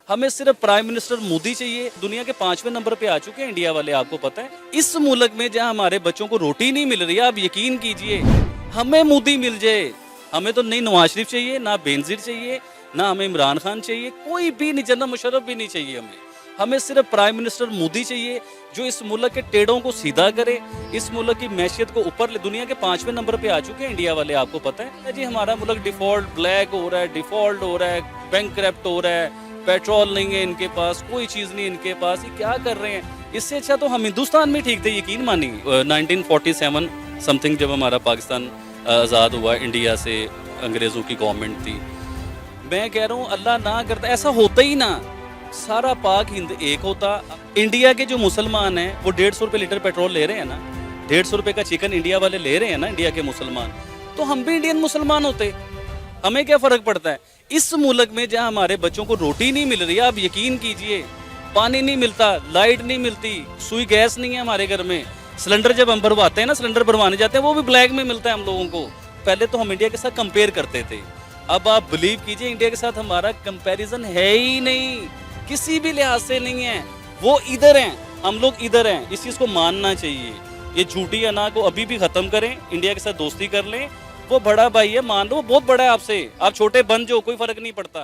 हमें सिर्फ prime minister Modi चाहिए। दुनिया के 5वें नंबर पे आ चुके हैं इंडिया वाले, आपको पता है। इस मुल्क में जहां हमारे बच्चों को रोटी नहीं मिल रही है, आप यकीन कीजिए, हमें मोदी मिल जाए, हमें तो नहीं नवाज शरीफ चाहिए, ना बेनजीर चाहिए, ना हमें इमरान खान चाहिए, कोई भी नहीं, जनरल मुशर्रफ भी नहीं चाहिए हमें सिर्फ प्राइम मिनिस्टर मोदी चाहिए जो इस मुल्क के टेढ़ों को सीधा करे, इस मुल्क की मैशियत को ऊपर ले। दुनिया के 5वें नंबर पे आ चुके हैं इंडिया वाले, आपको पता है जी। हमारा मुल्क डिफॉल्ट ब्लैक हो रहा है, डिफॉल्ट हो रहा है, बैंक करप्ट हो रहा है, पेट्रोल नहीं है इनके पास, कोई चीज़ नहीं इनके पास, ये क्या कर रहे हैं। इससे अच्छा तो हम हिंदुस्तान में ठीक थे, यकीन मानिए। 1947 समथिंग जब हमारा पाकिस्तान आज़ाद हुआ इंडिया से, अंग्रेज़ों की गवर्नमेंट थी। मैं कह रहा हूँ अल्लाह ना करता ऐसा होता ही ना, सारा पाक हिंद एक होता। इंडिया के जो मुसलमान हैं वो 150 रुपये लीटर पेट्रोल ले रहे हैं ना, 150 रुपये का चिकन इंडिया वाले ले रहे हैं ना, इंडिया के मुसलमान, तो हम भी इंडियन मुसलमान होते, हमें क्या फ़र्क पड़ता है। इस मुल्क में जहां हमारे बच्चों को रोटी नहीं मिल रही है, आप यकीन कीजिए, पानी नहीं मिलता, लाइट नहीं मिलती, सुई गैस नहीं है हमारे घर में, सिलेंडर जब हम भरवाते हैं ना, सिलेंडर भरवाने जाते हैं वो भी ब्लैक में मिलता है हम लोगों को। पहले तो हम इंडिया के साथ कंपेयर करते थे, अब आप बिलीव कीजिए इंडिया के साथ हमारा कंपैरिजन है ही नहीं, किसी भी लिहाज से नहीं है। वो इधर हैं, हम लोग इधर हैं, इस चीज़ को मानना चाहिए। ये झूठी अना को अभी भी ख़त्म करें, इंडिया के साथ दोस्ती कर लें। वो बड़ा भाई है, मान लो, वो बहुत बड़ा है आपसे, आप छोटे बन जाओ, कोई फ़र्क नहीं पड़ता।